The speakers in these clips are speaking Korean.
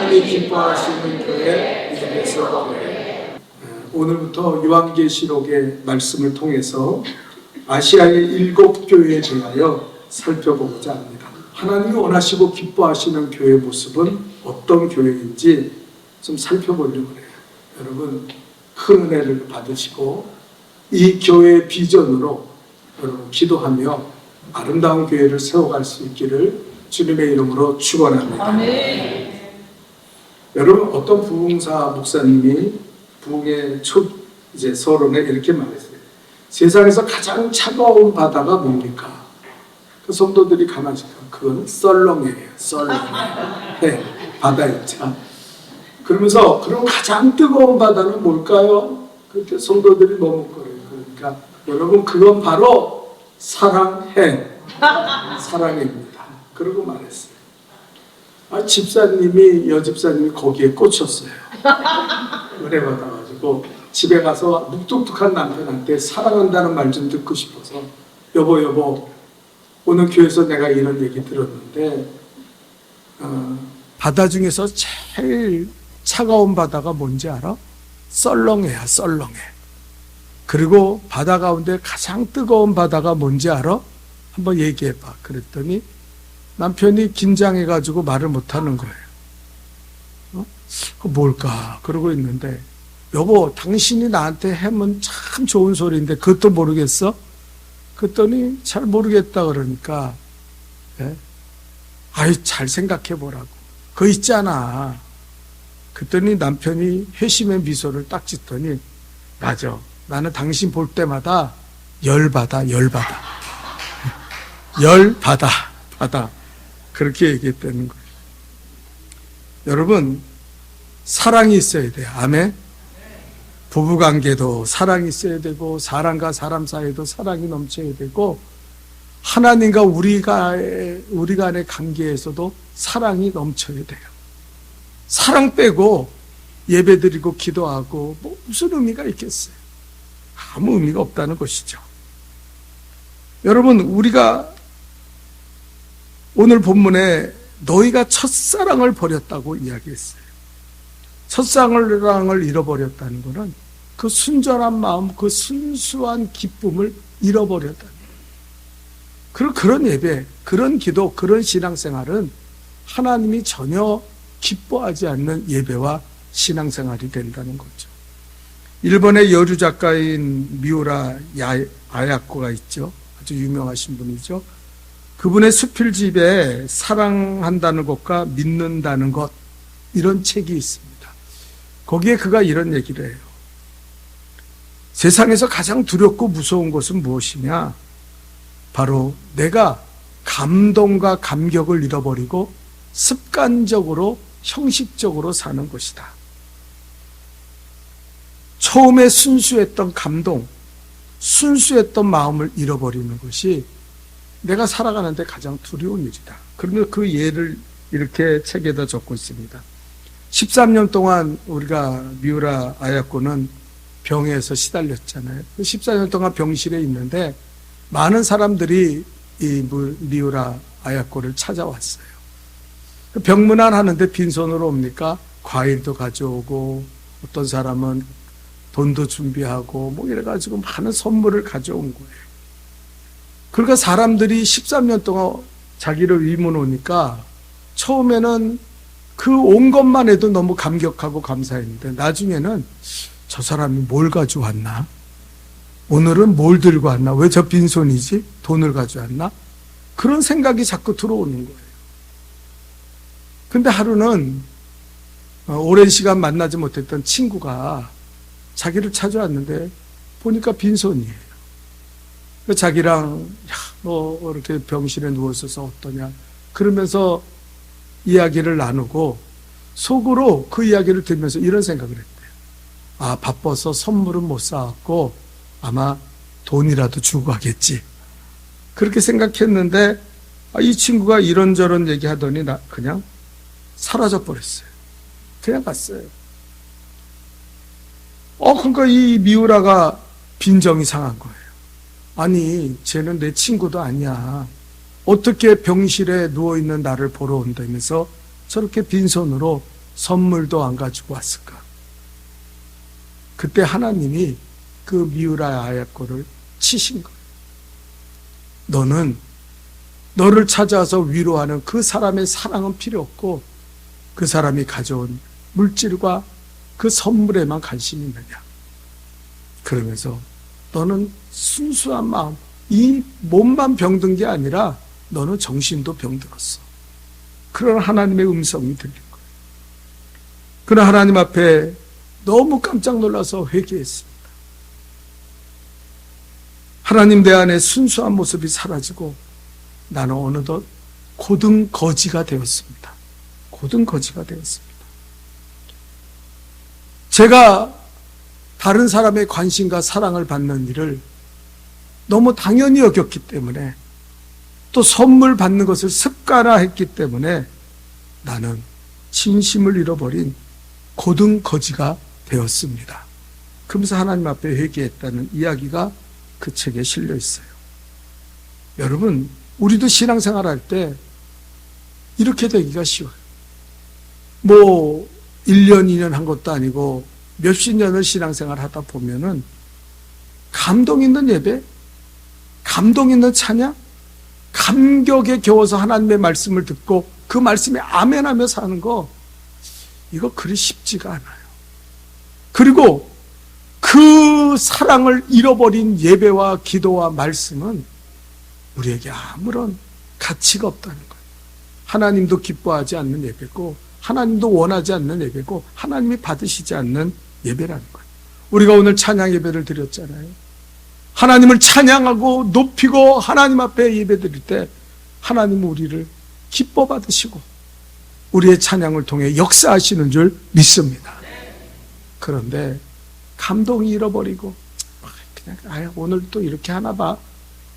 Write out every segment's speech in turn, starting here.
하나님이 기뻐하시는 교회 에베소 교회. 오늘부터 요한계시록의 말씀을 통해서 아시아의 7교회에 대하여 살펴보고자 합니다. 하나님이 원하시고 기뻐하시는 교회의 모습은 어떤 교회인지 좀 살펴보려고 해요. 여러분 큰 은혜를 받으시고 이 교회의 비전으로 여러분 기도하며 아름다운 교회를 세워갈 수 있기를 주님의 이름으로 축원합니다. 아멘. 여러분 어떤 부흥사 목사님이 부흥의 첫 서론에 이렇게 말했어요. 세상에서 가장 차가운 바다가 뭡니까? 그 성도들이 가만히 있어요. 그건 썰렁해요. 썰렁해. 네, 바다 있자. 그러면서 그럼 가장 뜨거운 바다는 뭘까요? 그렇게 성도들이 머뭇거려요. 그러니까 여러분 그건 바로 사랑해. 사랑입니다. 그러고 말했어요. 집사님이 여집사님이 거기에 꽂혔어요. 은혜 받아가지고 집에 가서 묵뚝뚝한 남편한테 사랑한다는 말 좀 듣고 싶어서 여보 오늘 교회에서 내가 이런 얘기 들었는데 바다 중에서 제일 차가운 바다가 뭔지 알아? 썰렁해야 썰렁해. 그리고 바다 가운데 가장 뜨거운 바다가 뭔지 알아? 한번 얘기해봐. 그랬더니 남편이 긴장해가지고 말을 못하는 거예요. 그 뭘까? 그러고 있는데 여보 당신이 나한테 하면 참 좋은 소리인데 그것도 모르겠어? 그랬더니 잘 모르겠다 그러니까 잘 생각해보라고. 그거 있잖아. 그랬더니 남편이 회심의 미소를 딱 짓더니 맞아. 나는 당신 볼 때마다 열받아. 열받아. 그렇게 얘기했다는 거예요. 여러분 사랑이 있어야 돼요. 아멘. 부부관계도 사랑이 있어야 되고 사람과 사람 사이에도 사랑이 넘쳐야 되고 하나님과 우리 간의 관계에서도 사랑이 넘쳐야 돼요. 사랑 빼고 예배드리고 기도하고 무슨 의미가 있겠어요? 아무 의미가 없다는 것이죠. 여러분 우리가 오늘 본문에 너희가 첫사랑을 버렸다고 이야기했어요. 첫사랑을 잃어버렸다는 것은 그 순전한 마음, 그 순수한 기쁨을 잃어버렸다는 거예요. 그런 예배, 그런 기도, 그런 신앙생활은 하나님이 전혀 기뻐하지 않는 예배와 신앙생활이 된다는 거죠. 일본의 여류 작가인 미우라 아야코가 있죠. 아주 유명하신 분이죠. 그분의 수필집에 사랑한다는 것과 믿는다는 것 이런 책이 있습니다. 거기에 그가 이런 얘기를 해요. 세상에서 가장 두렵고 무서운 것은 무엇이냐? 바로 내가 감동과 감격을 잃어버리고 습관적으로 형식적으로 사는 것이다. 처음에 순수했던 감동, 순수했던 마음을 잃어버리는 것이 내가 살아가는데 가장 두려운 일이다. 그러면 그 예를 이렇게 책에다 적고 있습니다. 13년 동안 우리가 미우라 아야코는 병에서 시달렸잖아요. 14년 동안 병실에 있는데 많은 사람들이 이 미우라 아야코를 찾아왔어요. 병문안 하는데 빈손으로 옵니까? 과일도 가져오고 어떤 사람은 돈도 준비하고 이래가지고 많은 선물을 가져온 거예요. 그러니까 사람들이 13년 동안 자기를 위문오니까 처음에는 그 온 것만 해도 너무 감격하고 감사했는데 나중에는 저 사람이 뭘 가져왔나? 오늘은 뭘 들고 왔나? 왜 저 빈손이지? 돈을 가져왔나? 그런 생각이 자꾸 들어오는 거예요. 근데 하루는 오랜 시간 만나지 못했던 친구가 자기를 찾아왔는데 보니까 빈손이에요. 자기랑 너 이렇게 병실에 누워있어서 어떠냐 그러면서 이야기를 나누고 속으로 그 이야기를 들으면서 이런 생각을 했대요. 바빠서 선물은 못 사왔고 아마 돈이라도 주고 가겠지. 그렇게 생각했는데 이 친구가 이런저런 얘기하더니 그냥 사라져 버렸어요. 그냥 갔어요. 그러니까 이 미우라가 빈정이 상한 거예요. 아니 쟤는 내 친구도 아니야. 어떻게 병실에 누워있는 나를 보러 온다면서 저렇게 빈손으로 선물도 안 가지고 왔을까? 그때 하나님이 그 미우라 아야코를 치신 거예요. 너는 너를 찾아와서 위로하는 그 사람의 사랑은 필요 없고 그 사람이 가져온 물질과 그 선물에만 관심이 있느냐. 그러면서 너는 순수한 마음, 이 몸만 병든 게 아니라 너는 정신도 병들었어. 그런 하나님의 음성이 들린 거예요. 그러나 하나님 앞에 너무 깜짝 놀라서 회개했습니다. 하나님 내 안에 순수한 모습이 사라지고 나는 어느덧 고등 거지가 되었습니다. 고등 거지가 되었습니다. 제가 다른 사람의 관심과 사랑을 받는 일을 너무 당연히 여겼기 때문에 또 선물 받는 것을 습관화했기 때문에 나는 진심을 잃어버린 고등 거지가 되었습니다. 그러면서 하나님 앞에 회개했다는 이야기가 그 책에 실려 있어요. 여러분, 우리도 신앙생활 할 때 이렇게 되기가 쉬워요. 뭐 1년, 2년 한 것도 아니고 몇십 년을 신앙생활 하다 보면은 감동 있는 예배, 감동 있는 찬양, 감격에 겨워서 하나님의 말씀을 듣고 그 말씀에 아멘하며 사는 거, 이거 그리 쉽지가 않아요. 그리고 그 사랑을 잃어버린 예배와 기도와 말씀은 우리에게 아무런 가치가 없다는 거예요. 하나님도 기뻐하지 않는 예배고 하나님도 원하지 않는 예배고 하나님이 받으시지 않는 예배라는 거예요. 우리가 오늘 찬양 예배를 드렸잖아요. 하나님을 찬양하고 높이고 하나님 앞에 예배 드릴 때 하나님은 우리를 기뻐 받으시고 우리의 찬양을 통해 역사하시는 줄 믿습니다. 그런데 감동이 잃어버리고 그냥 오늘 또 이렇게 하나 봐,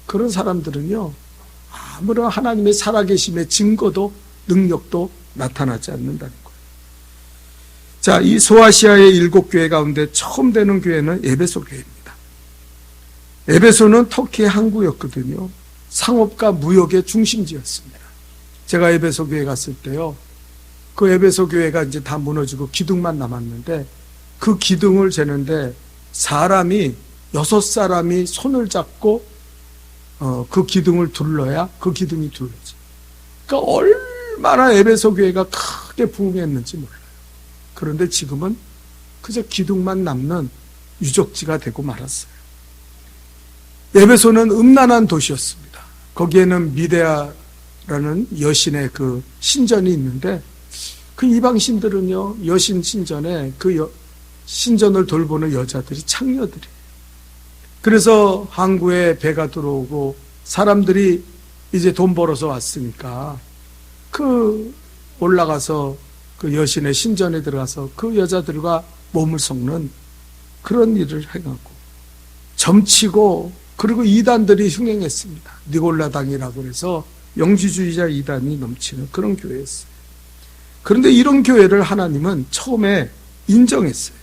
그런 사람들은요 아무런 하나님의 살아계심의 증거도 능력도 나타나지 않는다는 거예요. 자, 이 소아시아의 7교회 가운데 처음 되는 교회는 에베소 교회입니다. 에베소는 터키의 항구였거든요. 상업과 무역의 중심지였습니다. 제가 에베소 교회 갔을 때요, 그 에베소 교회가 이제 다 무너지고 기둥만 남았는데 그 기둥을 재는데 사람이 6사람이 손을 잡고 그 기둥을 둘러야 그 기둥이 둘러지. 그러니까 얼마나 에베소 교회가 크게 부흥했는지 몰라요. 그런데 지금은 그저 기둥만 남는 유적지가 되고 말았어요. 에베소는 음란한 도시였습니다. 거기에는 미데아라는 여신의 그 신전이 있는데 그 이방신들은요, 여신 신전에 그 신전을 돌보는 여자들이 창녀들이에요. 그래서 항구에 배가 들어오고 사람들이 이제 돈 벌어서 왔으니까 그 올라가서 그 여신의 신전에 들어가서 그 여자들과 몸을 섞는 그런 일을 해갖고 점치고, 그리고 이단들이 흥행했습니다. 니골라당이라고 해서 영지주의자 이단이 넘치는 그런 교회였어요. 그런데 이런 교회를 하나님은 처음에 인정했어요.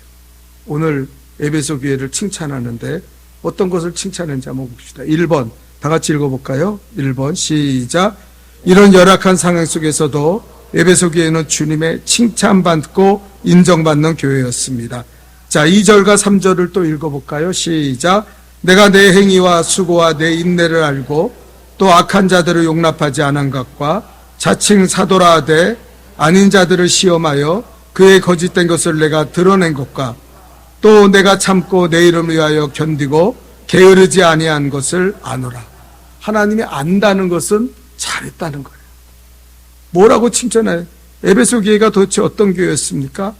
오늘 에베소 교회를 칭찬하는데 어떤 것을 칭찬했는지 한번 봅시다. 1번 다 같이 읽어볼까요? 1번 시작. 이런 열악한 상황 속에서도 에베소 교회는 주님의 칭찬받고 인정받는 교회였습니다. 자, 2절과 3절을 또 읽어볼까요? 시작. 내가 내 행위와 수고와 내 인내를 알고 또 악한 자들을 용납하지 않은 것과 자칭 사도라 하되 아닌 자들을 시험하여 그의 거짓된 것을 내가 드러낸 것과 또 내가 참고 내 이름을 위하여 견디고 게으르지 아니한 것을 아노라. 하나님이 안다는 것은 잘했다는 거예요. 뭐라고 칭찬해요? 에베소 교회가 도대체 어떤 교회였습니까?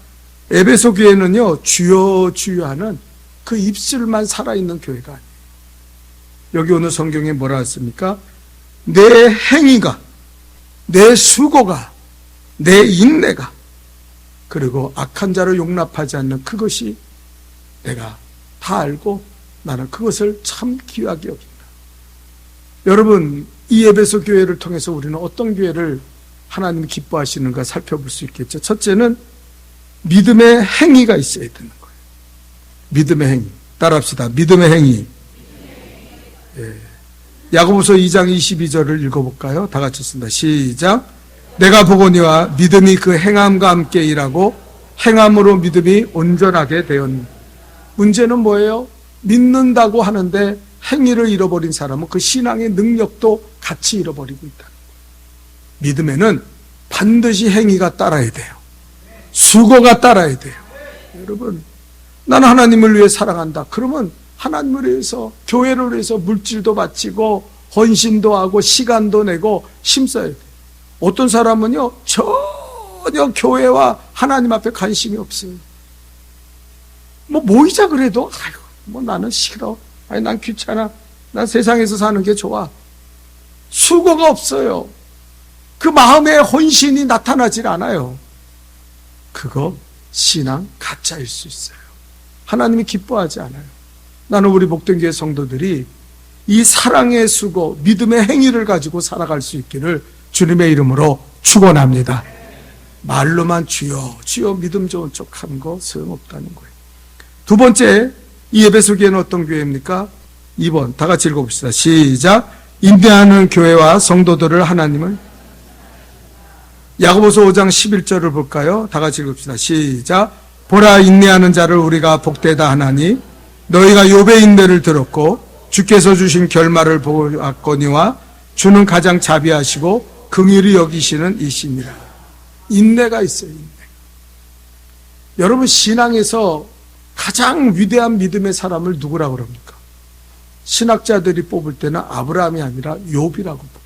에베소 교회는요, 주여 주여 하는 그 입술만 살아있는 교회가 아니에요. 여기 오늘 성경에 뭐라 했습니까? 내 행위가, 내 수고가, 내 인내가, 그리고 악한 자를 용납하지 않는 그것이 내가 다 알고 나는 그것을 참 귀하게 여긴다. 여러분, 이 에베소 교회를 통해서 우리는 어떤 교회를 하나님이 기뻐하시는가 살펴볼 수 있겠죠. 첫째는 믿음의 행위가 있어야 되는 거예요. 믿음의 행위. 따라합시다. 믿음의 행위. 예. 야고보서 2장 22절을 읽어볼까요? 다 같이 씁니다. 시작. 내가 보거니와 믿음이 그 행함과 함께 일하고 행함으로 믿음이 온전하게 되었니. 문제는 뭐예요? 믿는다고 하는데 행위를 잃어버린 사람은 그 신앙의 능력도 같이 잃어버리고 있다. 믿음에는 반드시 행위가 따라야 돼요. 수고가 따라야 돼요. 여러분, 나는 하나님을 위해 살아간다. 그러면 하나님을 위해서, 교회를 위해서 물질도 바치고 헌신도 하고 시간도 내고 힘써야 돼요. 어떤 사람은요, 전혀 교회와 하나님 앞에 관심이 없어요. 뭐 모이자 그래도 아이고 뭐 나는 싫어. 아니 난 귀찮아. 난 세상에서 사는 게 좋아. 수고가 없어요. 그 마음의 헌신이 나타나질 않아요. 그거 신앙 가짜일 수 있어요. 하나님이 기뻐하지 않아요. 나는 우리 목동교회 성도들이 이 사랑의 수고, 믿음의 행위를 가지고 살아갈 수 있기를 주님의 이름으로 축원합니다. 말로만 주여 주여 믿음 좋은 척 하는 거 소용없다는 거예요. 두 번째, 이 에베소 교회는 어떤 교회입니까? 2번 다 같이 읽어봅시다. 시작. 인내하는 교회와 성도들을 하나님을. 야고보서 5장 11절을 볼까요? 다 같이 읽읍시다. 시작. 보라, 인내하는 자를 우리가 복되다 하나니 너희가 욥의 인내를 들었고 주께서 주신 결말을 보았거니와 주는 가장 자비하시고 긍휼히 여기시는 이시니라. 인내가 있어요. 인내. 여러분, 신앙에서 가장 위대한 믿음의 사람을 누구라고 그럽니까? 신학자들이 뽑을 때는 아브라함이 아니라 욥이라고 뽑아요.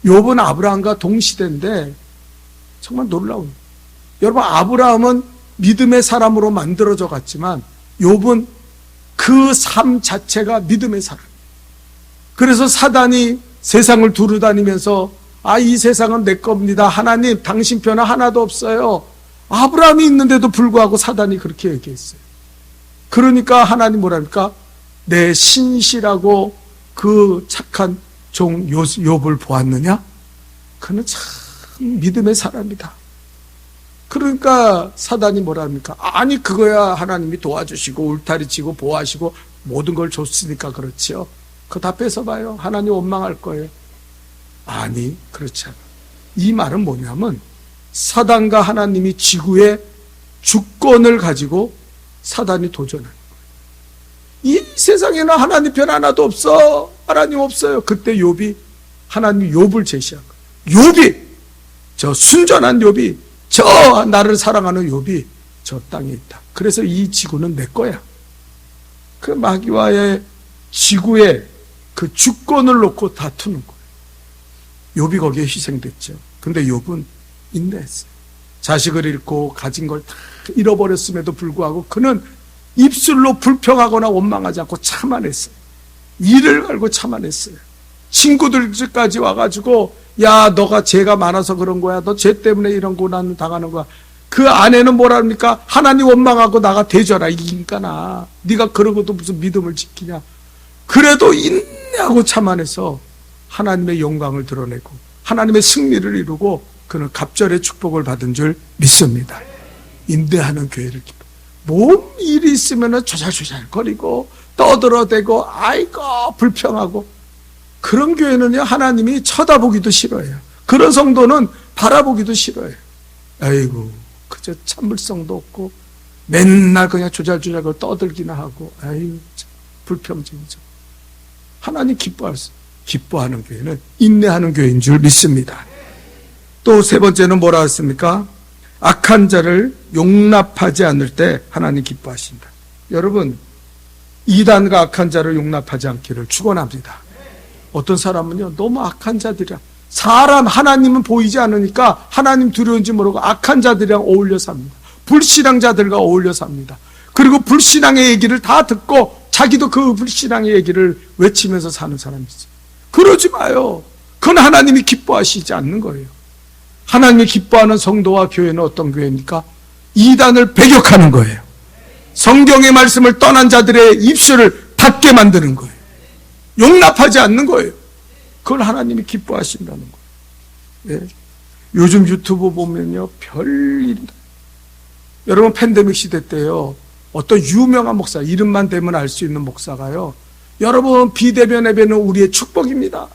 욥은 아브라함과 동시대인데 정말 놀라운. 여러분, 아브라함은 믿음의 사람으로 만들어져 갔지만 욥은 그 삶 자체가 믿음의 사람. 그래서 사단이 세상을 두루다니면서 이 세상은 내 겁니다. 하나님, 당신 편은 하나도 없어요. 아브라함이 있는데도 불구하고 사단이 그렇게 얘기했어요. 그러니까 하나님 뭐랍니까? 내 신실하고 그 착한 종 욥을 보았느냐? 그는 참 믿음의 사람이다. 그러니까 사단이 뭐랍니까? 아니 그거야 하나님이 도와주시고 울타리치고 보호하시고 모든 걸 줬으니까 그렇지요. 그거 다 뺏어봐요. 하나님 원망할 거예요. 아니 그렇지 않아. 이 말은 뭐냐면 사단과 하나님이 지구의 주권을 가지고 사단이 도전하는 거예요. 이 세상에는 하나님 편 하나도 없어. 하나님 없어요. 그때 욥이 하나님 욥을 제시한 거예요. 욥이, 저 순전한 욥이, 저 나를 사랑하는 욥이 저 땅에 있다. 그래서 이 지구는 내 거야. 그 마귀와의 지구의 그 주권을 놓고 다투는 거예요. 욥이 거기에 희생됐죠. 근데 욥은 인내했어요. 자식을 잃고 가진 걸 다 잃어버렸음에도 불구하고 그는 입술로 불평하거나 원망하지 않고 참아냈어요. 이를 갈고 참아냈어요. 친구들까지 와가지고 야 너가 죄가 많아서 그런 거야. 너 죄 때문에 이런 고난을 당하는 거야. 그 아내는 뭐랍니까? 하나님 원망하고 나가 대줘라. 이 인간아, 네가 그러고도 무슨 믿음을 지키냐. 그래도 인내하고 참아내서 하나님의 영광을 드러내고 하나님의 승리를 이루고 그는 갑절의 축복을 받은 줄 믿습니다. 인내하는 교회를 기뻐. 뭔 일이 있으면 조잘조잘 거리고 떠들어대고 아이고 불평하고, 그런 교회는요 하나님이 쳐다보기도 싫어해요. 그런 성도는 바라보기도 싫어해요. 아이고 그저 참을성도 없고 맨날 그냥 조잘조잘 떠들기나 하고 아이고 불평쟁이죠. 하나님 기뻐하는 교회는 인내하는 교회인 줄 믿습니다. 또 세 번째는 뭐라 했습니까? 악한 자를 용납하지 않을 때 하나님 기뻐하신다. 여러분, 이단과 악한 자를 용납하지 않기를 축원합니다. 어떤 사람은요 너무 악한 자들이야. 사람 하나님은 보이지 않으니까 하나님 두려운지 모르고 악한 자들이랑 어울려 삽니다. 불신앙자들과 어울려 삽니다. 그리고 불신앙의 얘기를 다 듣고 자기도 그 불신앙의 얘기를 외치면서 사는 사람이 있어요. 그러지 마요. 그건 하나님이 기뻐하시지 않는 거예요. 하나님이 기뻐하는 성도와 교회는 어떤 교회입니까? 이단을 배격하는 거예요. 성경의 말씀을 떠난 자들의 입술을 닫게 만드는 거예요. 용납하지 않는 거예요. 그걸 하나님이 기뻐하신다는 거예요. 네. 요즘 유튜브 보면요 별일이다. 여러분, 팬데믹 시대 때요 어떤 유명한 목사, 이름만 대면 알 수 있는 목사가요, 여러분 비대면 예배는 우리의 축복입니다.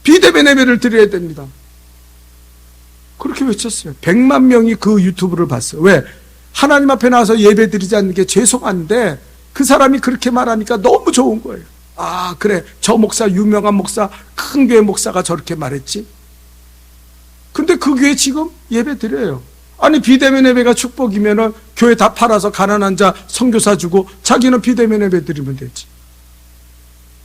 비대면 예배를 드려야 됩니다. 그렇게 외쳤어요. 100만 명이 그 유튜브를 봤어요. 왜? 하나님 앞에 나와서 예배 드리지 않는 게 죄송한데 그 사람이 그렇게 말하니까 너무 좋은 거예요. 아, 그래. 저 목사, 유명한 목사, 큰 교회 목사가 저렇게 말했지. 근데 그 교회 지금 예배 드려요. 아니, 비대면 예배가 축복이면은 교회 다 팔아서 가난한 자 선교사 주고 자기는 비대면 예배 드리면 되지.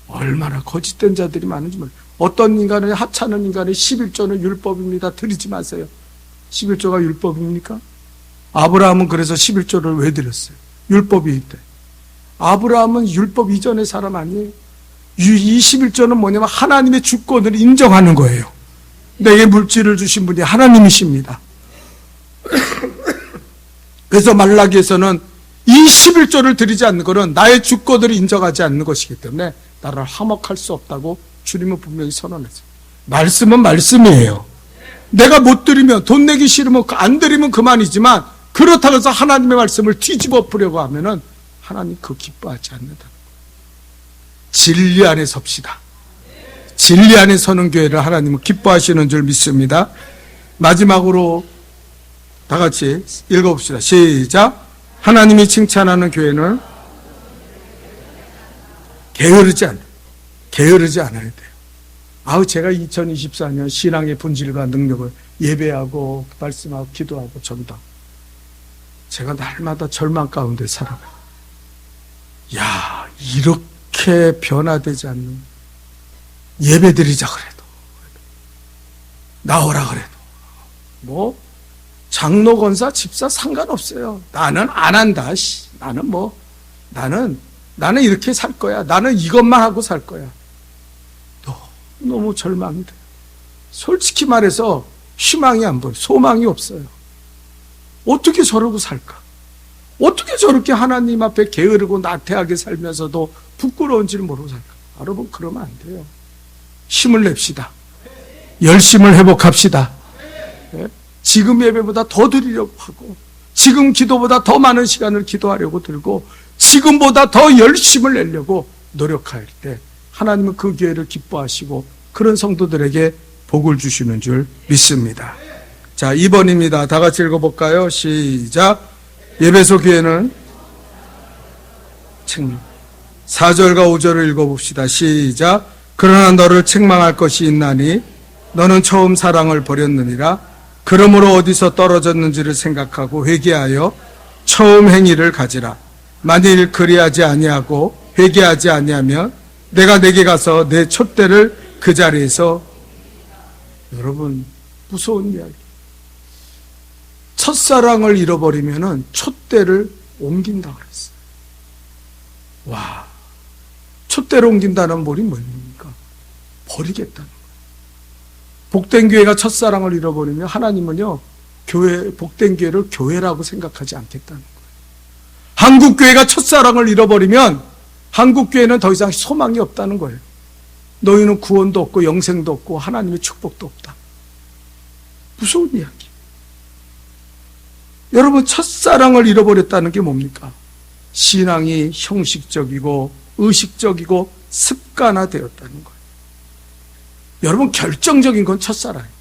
얼마나 거짓된 자들이 많은지 몰라요. 어떤 인간은 하찮은 인간이 11조는 율법입니다. 드리지 마세요. 11조가 율법입니까? 아브라함은 그래서 11조를 왜 드렸어요? 율법이 있대. 아브라함은 율법 이전의 사람 아니에요. 이 11조는 뭐냐면 하나님의 주권을 인정하는 거예요. 내게 물질을 주신 분이 하나님이십니다. 그래서 말라기에서는 이 11조를 드리지 않는 것은 나의 주권을 인정하지 않는 것이기 때문에 나를 화목할 수 없다고 주님은 분명히 선언했어요. 말씀은 말씀이에요. 내가 못 드리면, 돈 내기 싫으면 안 드리면 그만이지만, 그렇다고 해서 하나님의 말씀을 뒤집어 엎으려고 하면은 하나님 그거 기뻐하지 않는다. 진리 안에 섭시다. 진리 안에 서는 교회를 하나님은 기뻐하시는 줄 믿습니다. 마지막으로 다 같이 읽어봅시다. 시작. 하나님이 칭찬하는 교회는 게으르지 않아야 돼요. 아우, 제가 2024년 신앙의 본질과 능력을 예배하고 말씀하고 기도하고 전도하고 제가 날마다 절망 가운데 살아가요. 야, 이렇게 변화되지 않는 예배드리자 그래도 나오라 그래도 뭐 장로 권사 집사 상관없어요. 나는 안 한다. 나는 이렇게 살 거야. 나는 이것만 하고 살 거야. 너무 절망이 돼요. 솔직히 말해서 희망이 안 보여요. 소망이 없어요. 어떻게 저러고 살까? 어떻게 저렇게 하나님 앞에 게으르고 나태하게 살면서도 부끄러운지를 모르고 살까? 여러분, 그러면 안 돼요. 힘을 냅시다. 열심을 회복합시다. 지금 예배보다 더 드리려고 하고, 지금 기도보다 더 많은 시간을 기도하려고 들고, 지금보다 더 열심을 내려고 노력할 때 하나님은 그 교회를 기뻐하시고 그런 성도들에게 복을 주시는 줄 믿습니다. 자, 2번입니다. 다 같이 읽어볼까요? 시작. 예배소 교회는 4절과 5절을 읽어봅시다. 시작. 그러나 너를 책망할 것이 있나니 너는 처음 사랑을 버렸느니라. 그러므로 어디서 떨어졌는지를 생각하고 회개하여 처음 행위를 가지라. 만일 그리하지 아니하고 회개하지 아니하면 내가 내게 가서 내 촛대를 그 자리에서. 여러분, 무서운 이야기. 첫사랑을 잃어버리면은 촛대를 옮긴다 그랬어요. 와, 촛대를 옮긴다는 말이 뭡니까? 버리겠다는 거예요. 복된 교회가 첫사랑을 잃어버리면 하나님은요, 복된 교회를 교회라고 생각하지 않겠다는 거예요. 한국교회가 첫사랑을 잃어버리면 한국교회는 더 이상 소망이 없다는 거예요. 너희는 구원도 없고 영생도 없고 하나님의 축복도 없다. 무서운 이야기. 여러분, 첫사랑을 잃어버렸다는 게 뭡니까? 신앙이 형식적이고 의식적이고 습관화되었다는 거예요. 여러분, 결정적인 건 첫사랑이에요.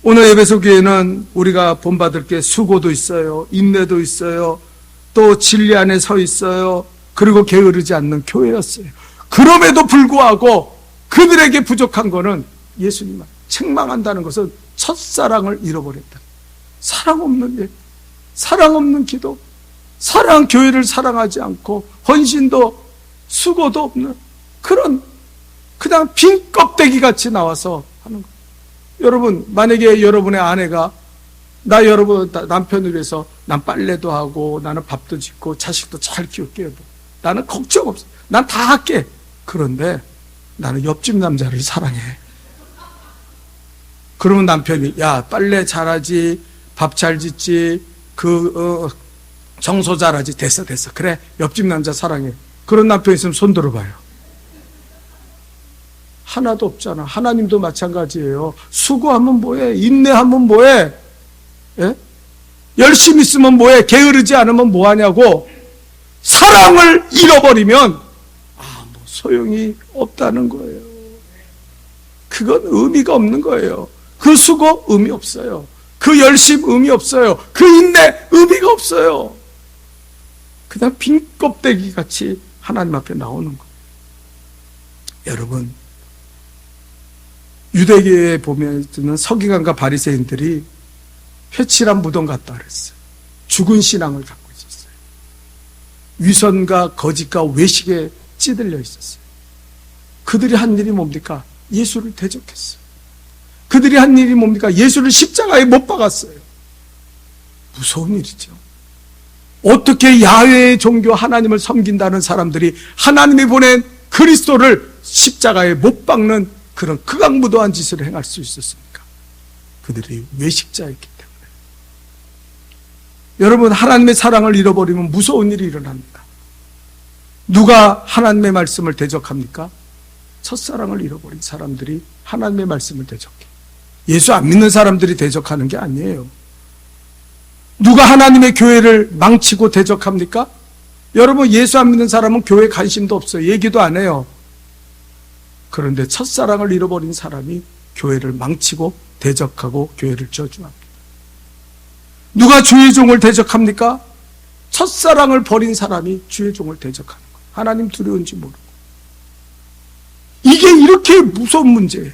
오늘 예배소 교회는 우리가 본받을 게 수고도 있어요. 인내도 있어요. 또 진리 안에 서 있어요. 그리고 게으르지 않는 교회였어요. 그럼에도 불구하고 그들에게 부족한 거는 예수님만 책망한다는 것은 첫사랑을 잃어버렸다. 사랑 없는 예, 사랑 없는 기도, 교회를 사랑하지 않고 헌신도 수고도 없는 그런 그냥 빈 껍데기 같이 나와서 하는 거예요. 여러분, 만약에 여러분의 아내가 여러분 남편을 위해서 난 빨래도 하고 나는 밥도 짓고 자식도 잘 키울게요. 나는 걱정 없어. 난 다 할게. 그런데 나는 옆집 남자를 사랑해. 그러면 남편이 야, 빨래 잘하지, 밥 잘 짓지, 청소 잘하지. 됐어. 그래, 옆집 남자 사랑해. 그런 남편 있으면 손 들어봐요. 하나도 없잖아. 하나님도 마찬가지예요. 수고하면 뭐해? 인내하면 뭐해? 예? 열심히 있으면 뭐해? 게으르지 않으면 뭐하냐고. 사랑을 잃어버리면 소용이 없다는 거예요. 그건 의미가 없는 거예요. 그 수고 의미 없어요. 그 열심 의미 없어요. 그 인내 의미가 없어요. 그냥 빈 껍데기 같이 하나님 앞에 나오는 거예요. 여러분, 유대교에 보면 서기관과 바리새인들이 회칠한 무덤 같다 그랬어요. 죽은 신앙을 갖고 있었어요. 위선과 거짓과 외식에 찌들려 있었어요. 그들이 한 일이 뭡니까? 예수를 대적했어요. 그들이 한 일이 뭡니까? 예수를 십자가에 못 박았어요. 무서운 일이죠. 어떻게 야훼의 종교 하나님을 섬긴다는 사람들이 하나님이 보낸 그리스도를 십자가에 못 박는 그런 극악무도한 짓을 행할 수 있었습니까? 그들이 외식자였기 때문에. 여러분, 하나님의 사랑을 잃어버리면 무서운 일이 일어납니다. 누가 하나님의 말씀을 대적합니까? 첫사랑을 잃어버린 사람들이 하나님의 말씀을 대적해. 예수 안 믿는 사람들이 대적하는 게 아니에요. 누가 하나님의 교회를 망치고 대적합니까? 여러분, 예수 안 믿는 사람은 교회에 관심도 없어요. 얘기도 안 해요. 그런데 첫사랑을 잃어버린 사람이 교회를 망치고 대적하고 교회를 저주합니다. 누가 주의 종을 대적합니까? 첫사랑을 버린 사람이 주의 종을 대적하는 거예요. 하나님 두려운지 모르고. 이게 이렇게 무서운 문제예요.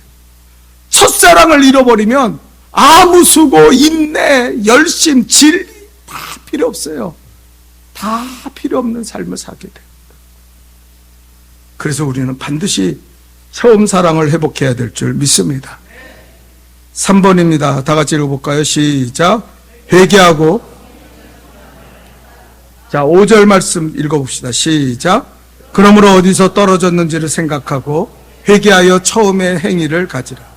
첫사랑을 잃어버리면 아무 수고, 인내, 열심, 진리 다 필요 없어요. 다 필요 없는 삶을 살게 됩니다. 그래서 우리는 반드시 처음 사랑을 회복해야 될 줄 믿습니다. 3번입니다. 다 같이 읽어볼까요? 시작. 회개하고. 자, 5절 말씀 읽어봅시다. 시작. 그러므로 어디서 떨어졌는지를 생각하고 회개하여 처음의 행위를 가지라.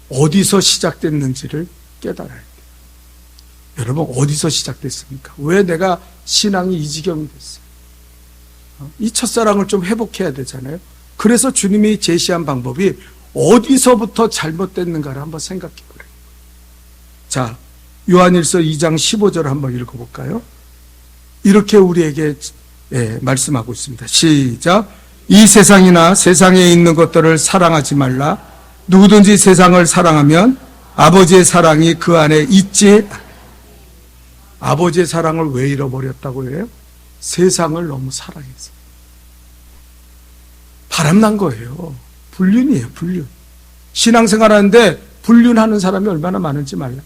어디서 시작됐는지를 깨달아야 돼요. 여러분, 어디서 시작됐습니까? 왜 내가 신앙이 이 지경이 됐어요? 이 첫사랑을 좀 회복해야 되잖아요. 그래서 주님이 제시한 방법이 어디서부터 잘못됐는가를 한번 생각해 보래요. 자, 요한일서 2장 15절 한번 읽어볼까요? 이렇게 우리에게 말씀하고 있습니다. 시작. 이 세상이나 세상에 있는 것들을 사랑하지 말라. 누구든지 세상을 사랑하면 아버지의 사랑이 그 안에 있지. 아버지의 사랑을 왜 잃어버렸다고 해요? 세상을 너무 사랑해서. 바람난 거예요. 불륜이에요, 불륜. 신앙생활 하는데 불륜하는 사람이 얼마나 많은지 말라.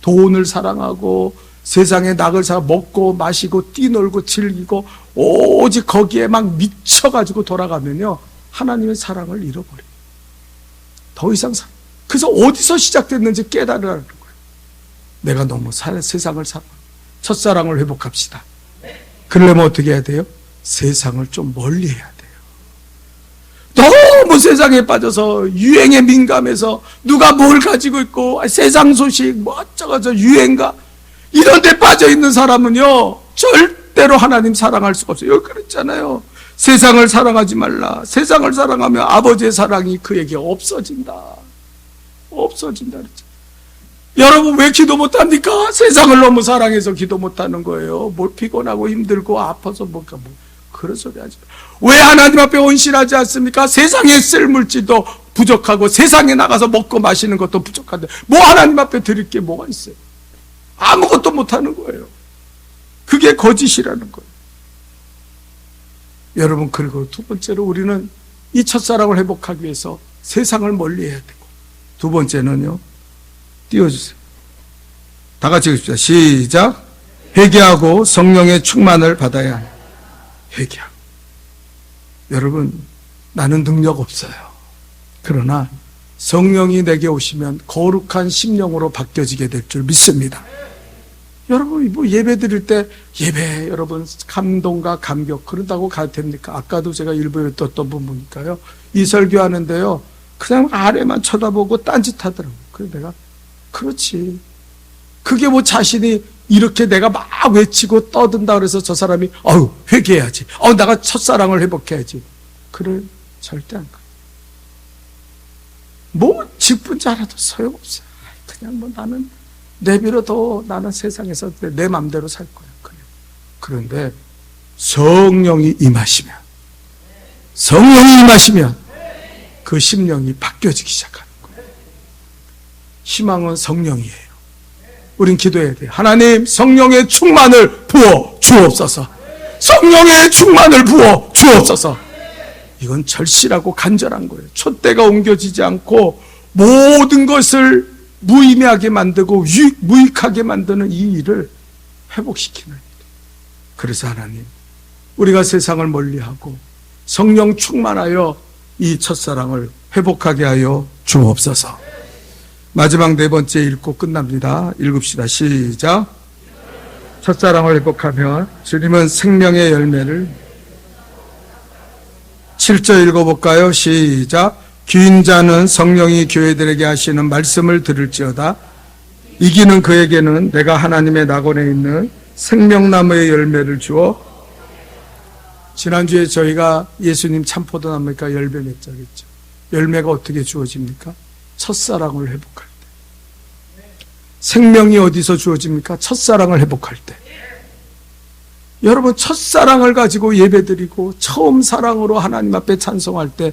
돈을 사랑하고 세상에 낙을 사고 먹고 마시고 뛰놀고 즐기고 오직 거기에 막 미쳐가지고 돌아가면요, 하나님의 사랑을 잃어버려요. 더 이상 그래서 어디서 시작됐는지 깨달으라는 거예요. 내가 너무 세상을 사랑. 첫사랑을 회복합시다. 그러려면 어떻게 해야 돼요? 세상을 좀 멀리 해야 돼요. 너무 세상에 빠져서 유행에 민감해서 누가 뭘 가지고 있고 세상 소식 뭐 어쩌고저 유행가 이런 데 빠져 있는 사람은요, 절대로 하나님 사랑할 수가 없어요. 여기 그랬잖아요. 세상을 사랑하지 말라. 세상을 사랑하면 아버지의 사랑이 그에게 없어진다. 없어진다 그랬죠. 여러분, 왜 기도 못합니까? 세상을 너무 사랑해서 기도 못하는 거예요. 뭘 피곤하고 힘들고 아파서 뭔가 그런 소리 하지 마. 왜 하나님 앞에 온실하지 않습니까? 세상에 쓸 물질도 부족하고 세상에 나가서 먹고 마시는 것도 부족한데 뭐 하나님 앞에 드릴 게 뭐가 있어요? 아무것도 못하는 거예요. 그게 거짓이라는 거예요. 여러분, 그리고 두 번째로 우리는 이 첫사랑을 회복하기 위해서 세상을 멀리해야 되고, 두 번째는요, 띄워주세요. 다 같이 읽읍시다. 시작. 회개하고 성령의 충만을 받아야 합니다. 회개하고. 여러분, 나는 능력 없어요. 그러나 성령이 내게 오시면 거룩한 심령으로 바뀌어지게 될 줄 믿습니다. 여러분, 뭐 예배 드릴 때 예배 여러분 감동과 감격 그런다고 가도 됩니까? 아까도 제가 일부에 떴던 부분이니까요. 이 설교하는데요, 그냥 아래만 쳐다보고 딴짓하더라고요. 그래서 내가 그렇지. 그게 뭐 자신이 이렇게 내가 막 외치고 떠든다 그래서 저 사람이 회개해야지. 내가 첫사랑을 회복해야지. 그래, 절대 안 가. 뭐 직분지 알아도 소용없어요. 그냥 뭐 나는 내비로도 나는 세상에서 내 맘대로 살 거야. 그래. 그런데 성령이 임하시면 그 심령이 바뀌어지기 시작하는 거예요. 희망은 성령이에요. 우린 기도해야 돼요. 하나님, 성령의 충만을 부어 주옵소서. 성령의 충만을 부어 주옵소서. 이건 절실하고 간절한 거예요. 촛대가 옮겨지지 않고 모든 것을 무의미하게 만들고 무익하게 만드는 이 일을 회복시키는 일. 그래서 하나님, 우리가 세상을 멀리하고 성령 충만하여 이 첫사랑을 회복하게 하여 주옵소서. 마지막 네 번째 읽고 끝납니다. 읽읍시다. 시작. 첫사랑을 회복하면 주님은 생명의 열매를 7절 읽어볼까요? 시작. 귀인 자는 성령이 교회들에게 하시는 말씀을 들을지어다. 이기는 그에게는 내가 하나님의 낙원에 있는 생명나무의 열매를 주어. 지난주에 저희가 예수님 참포도나무니까 열매 맺자 그랬죠. 열매가 어떻게 주어집니까? 첫사랑을 회복할 때. 생명이 어디서 주어집니까? 첫사랑을 회복할 때. 여러분, 첫사랑을 가지고 예배드리고 처음 사랑으로 하나님 앞에 찬송할 때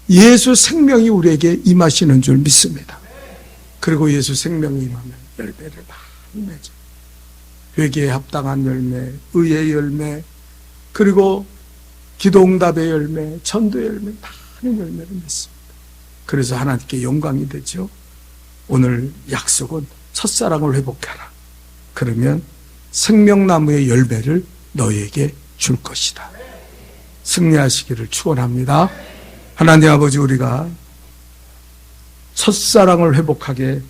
예수 생명이 우리에게 임하시는 줄 믿습니다. 그리고 예수 생명이 임하면 열매를 많이 맺어. 회개에 합당한 열매, 의의 열매, 그리고 기도응답의 열매, 전도의 열매, 많은 열매를 맺습니다. 그래서 하나님께 영광이 되죠. 오늘 약속은 첫사랑을 회복하라. 그러면 생명나무의 열매를 너희에게 줄 것이다. 승리하시기를 축원합니다. 하나님 아버지, 우리가 첫사랑을 회복하게